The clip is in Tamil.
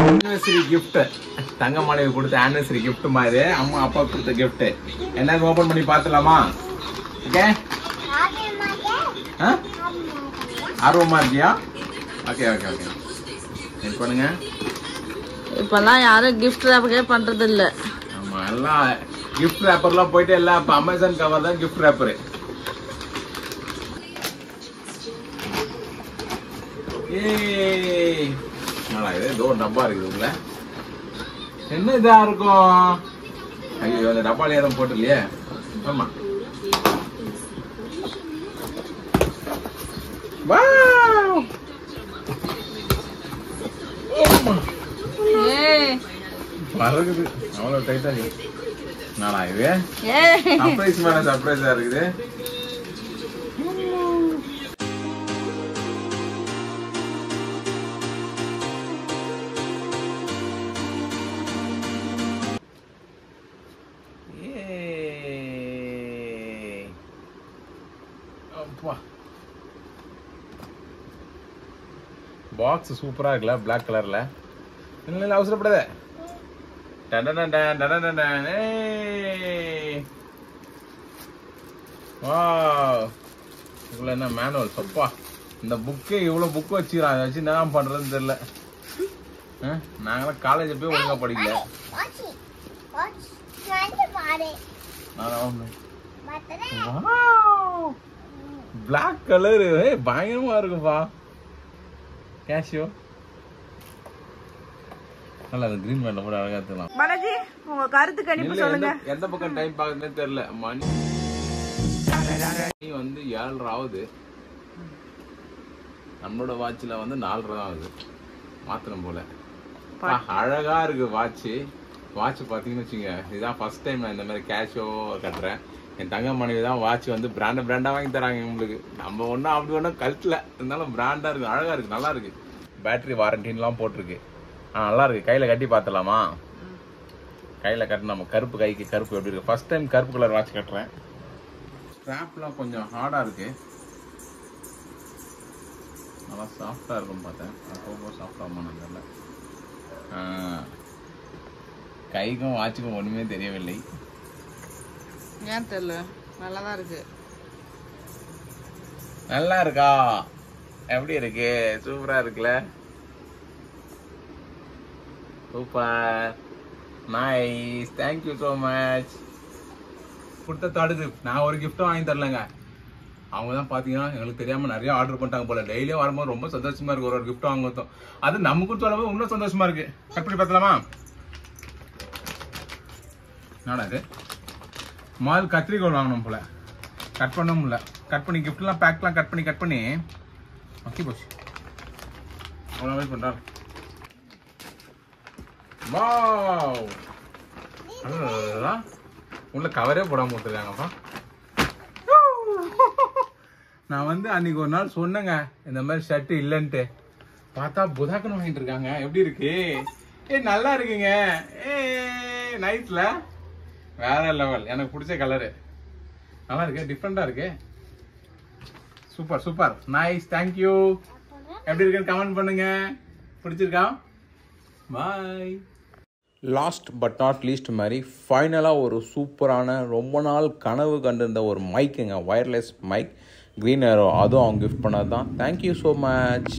ஆனிவர்சரி கிஃப்ட் தங்கமணிக்கு கொடுத்த ஆனிவர்சரி கிஃப்ட் மாதிரி அம்மா அப்பா கொடுத்த கிஃப்ட் என்னன்னு ஓபன் பண்ணி பார்த்துலாமா? ஓகே, ஆர்வமா இருக்கியா? ஓகே ஓகே ஓகே, ஹெல்ப் பண்ணுங்க. இப்பெல்லாம் யாரும் கிஃப்ட் ரேப்பரே பண்றது இல்ல. ஆமா, எல்லாம் கிஃப்ட் ரேப்பர்லாம் போயிட்டு எல்லாம் இப்ப அமேசான் கவர் தான் கிஃப்ட் ரேப்பர். ஏய், நல்லா இது ஏதோ ஒரு டப்பா இருக்குது உள்ள. என்ன இதா இருக்கும்? ஐயோ, அந்த டப்பால ஏதும் போட்டு இல்லையே. ஆமா, பறகுது அவ்வளவு டைட்டா இருக்கு. நானா இது சர்ப்ரைஸ் மேல சர்ப்ரைஸா இருக்குது. பாக்ஸ் சூப்பரா இருக்குல்ல, பிளாக் கலர்ல. இல்ல அவசரப்படாத. இவ்வளவு என்ன மேனுவல் சப்பா. இந்த புக்கு இவ்வளவு புக் வச்சுக்கிறான், அதை வச்சு என்ன பண்றதுன்னு தெரியல. நாங்களாம் காலேஜ் போய் ஒழுங்கா படிக்கல. பிளாக் கலரு பயங்கரமா இருக்குப்பா. கேஷியோ நல்லா அந்த கிரீன் மேல கூட அழகா இருக்கலாம். பாலாஜி, உங்க கருத்து கணிப்பு சொல்லுங்க. எந்த பக்கம் டைம் பாக்குறதுனே தெரியல. மணி வந்து 7:30 ஆகுது. நம்மளோட வாட்ச்ல வந்து 4:30 தான் ஆகுது. மாத்திரம் போல அழகா இருக்கு வாட்ச். வாட்ச் பாத்தீங்கன்னு வச்சுங்க, இதுதான் ஃபர்ஸ்ட் டைம் நான் இந்த மாதிரி கேஷியோ கட்டுறேன். என் தங்க மனைவி தான் வாட்ச் வந்து பிராண்டா வாங்கி தராங்க உங்களுக்கு. நம்ம ஒன்றும் அப்படி ஒன்றும் கழுத்துல இருந்தாலும் பிராண்டா இருக்கு, அழகா இருக்கு, நல்லா இருக்கு. பேட்டரி வாரண்டின்லாம் போட்டிருக்கு. நல்லா இருக்கு. கையில கட்டி பார்த்தலாமா? கையில கட்டு. நம்ம கருப்பு கைக்கு கருப்பு எப்படி இருக்கு? ஃபர்ஸ்ட் டைம் கருப்பு கலர் வாட்ச் கட்டுறேன். ஸ்ட்ராப்லாம் கொஞ்சம் ஹார்டா இருக்கு. நல்லா சாஃப்டா இருக்கும் பார்த்தேன். ரொம்ப சாஃப்டா தெரியல. கைக்கும் வாட்சுக்கும் ஒண்ணுமே தெரியவில்லை. ஏன் தெரியல, நல்லாதான் இருக்கு. நல்லா இருக்கா? எப்படி இருக்கு? சூப்பரா இருக்குல்ல? Super, nice, thank you so much. கொடுத்த தாடுது. நான் ஒரு கிஃப்டும் வாங்கி தரலங்க. அவங்க தான் பாத்தீங்கன்னா எங்களுக்கு தெரியாம நிறைய ஆர்டர் பண்ணிட்டாங்க போல. டெய்லியும் வரும்போது ரொம்ப சந்தோஷமா இருக்கு. ஒரு கிஃப்ட் வாங்குறதும் அது நம்ம கொடுத்து வரும்போது இன்னும் சந்தோஷமா இருக்கு. கட் பண்ணி பார்த்தலாமா? என்னடா இது? மால் கத்திரிக்கோள் வாங்கணும் போல. கட் பண்ண முடியல. கட் பண்ணி கிஃப்ட்லாம் பேக்லாம் கட் பண்ணி ஓகே போச்சு. அவ்வளோ வெயிட் பண்றாரு. வாவ், உள்ள கவரே போடாம கொடுத்துருக்காங்கப்பா. நான் வந்து அன்னைக்கு ஒரு நாள் சொன்னேங்க இந்த மாதிரி ஷர்ட் இல்லைன்ட்டு. பார்த்தா புதாக்கன்னு வாங்கிட்டு இருக்காங்க. எப்படி இருக்கு? நல்லா இருக்குங்க. நைட்ல வேற லெவல். எனக்கு பிடிச்ச கலரு. நல்லா இருக்கு, டிஃப்ரெண்டா இருக்கு. Super super, nice, thank you. எப்படி இருக்குன்னு கமெண்ட் பண்ணுங்க. பிடிச்சிருக்கா? பாய். லாஸ்ட் பட் நாட் லீஸ்ட் மாதிரி ஃபைனலாக ஒரு சூப்பரான ரொம்ப நாள் கனவு கண்டிருந்த ஒரு மைக்குங்க, ஒயர்லெஸ் மைக், க்ரீன் ஏரோ. அதுவும் அவங்க கிஃப்ட் பண்ணது தான். Thank you so much.